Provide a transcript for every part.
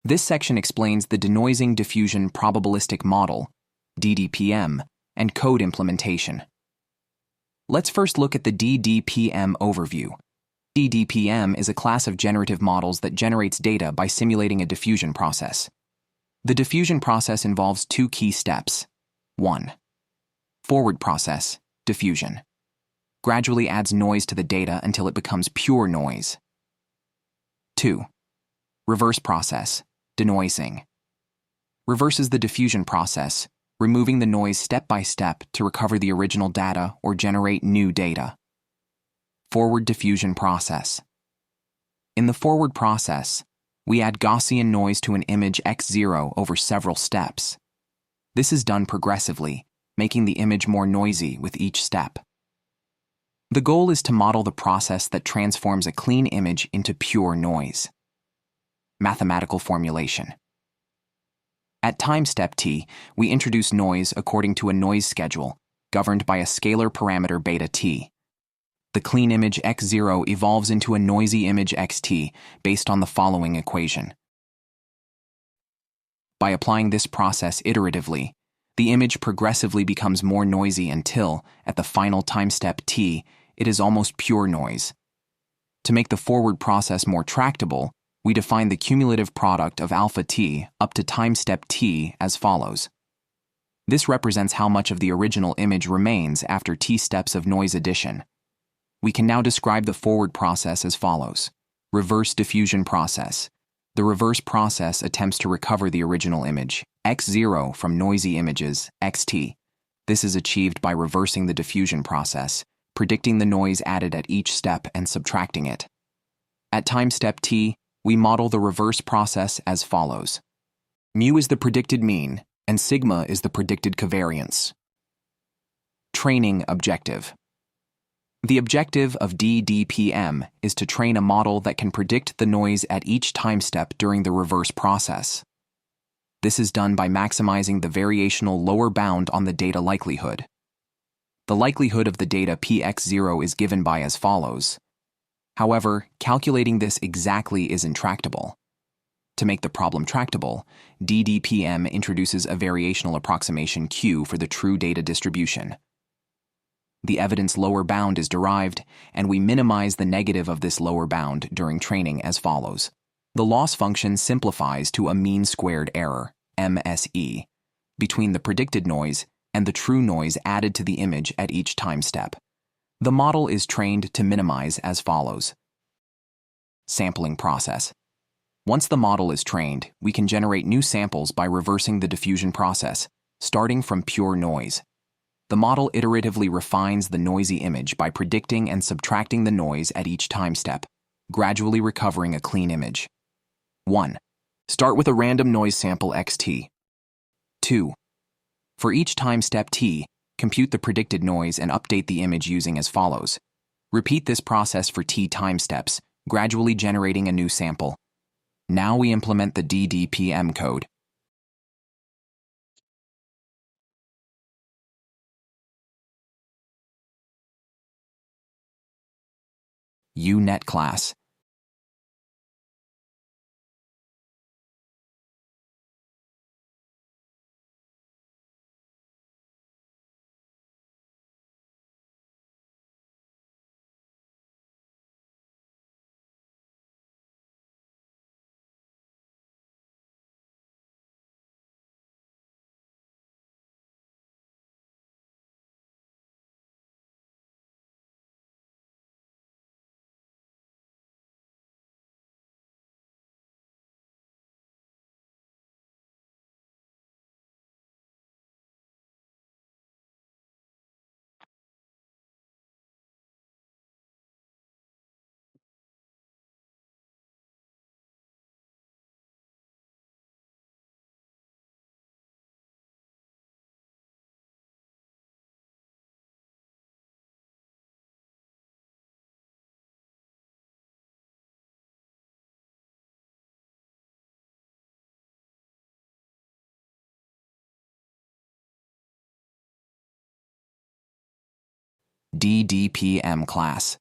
This section explains the Denoising Diffusion Probabilistic Model, DDPM, and code implementation. Let's first look at the DDPM overview. DDPM is a class of generative models that generates data by simulating a diffusion process. The diffusion process involves two key steps. 1. Forward process, diffusion. Gradually adds noise to the data until it becomes pure noise. 2. Reverse process, denoising. Reverses the diffusion process, removing the noise step by step to recover the original data or generate new data. Forward diffusion process. In the forward process, we add Gaussian noise to an image x0 over several steps. This is done progressively, making the image more noisy with each step. The goal is to model the process that transforms a clean image into pure noise. Mathematical formulation. At time step t, we introduce noise according to a noise schedule, governed by a scalar parameter beta t. The clean image x0 evolves into a noisy image xt based on the following equation. By applying this process iteratively, the image progressively becomes more noisy until, at the final time step t, it is almost pure noise. To make the forward process more tractable, we define the cumulative product of alpha t up to time step t as follows. This represents how much of the original image remains after t steps of noise addition. We can now describe the forward process as follows. Reverse diffusion process. The reverse process attempts to recover the original image, x0, from noisy images, xt. This is achieved by reversing the diffusion process, predicting the noise added at each step and subtracting it. At time step t, we model the reverse process as follows. Mu is the predicted mean, and sigma is the predicted covariance. Training objective. The objective of DDPM is to train a model that can predict the noise at each time step during the reverse process. This is done by maximizing the variational lower bound on the data likelihood. The likelihood of the data px0 is given by as follows. However, calculating this exactly is intractable. To make the problem tractable, DDPM introduces a variational approximation Q for the true data distribution. The evidence lower bound is derived, and we minimize the negative of this lower bound during training as follows. The loss function simplifies to a mean squared error, MSE, between the predicted noise and the true noise added to the image at each time step. The model is trained to minimize as follows. Sampling process. Once the model is trained, we can generate new samples by reversing the diffusion process, starting from pure noise. The model iteratively refines the noisy image by predicting and subtracting the noise at each time step, gradually recovering a clean image. 1. Start with a random noise sample xt. 2. For each time step t, compute the predicted noise and update the image using as follows. Repeat this process for t time steps, gradually generating a new sample. Now we implement the DDPM code. UNet class. DDPM class.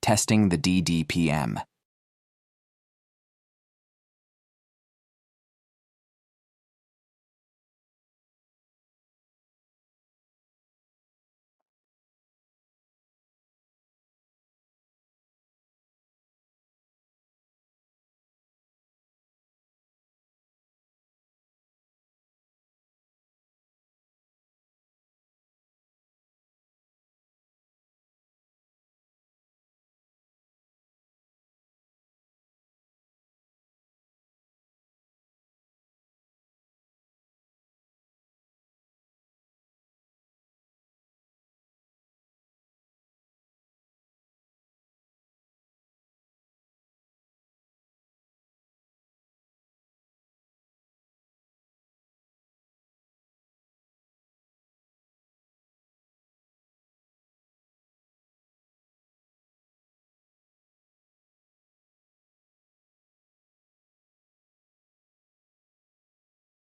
Testing the DDPM.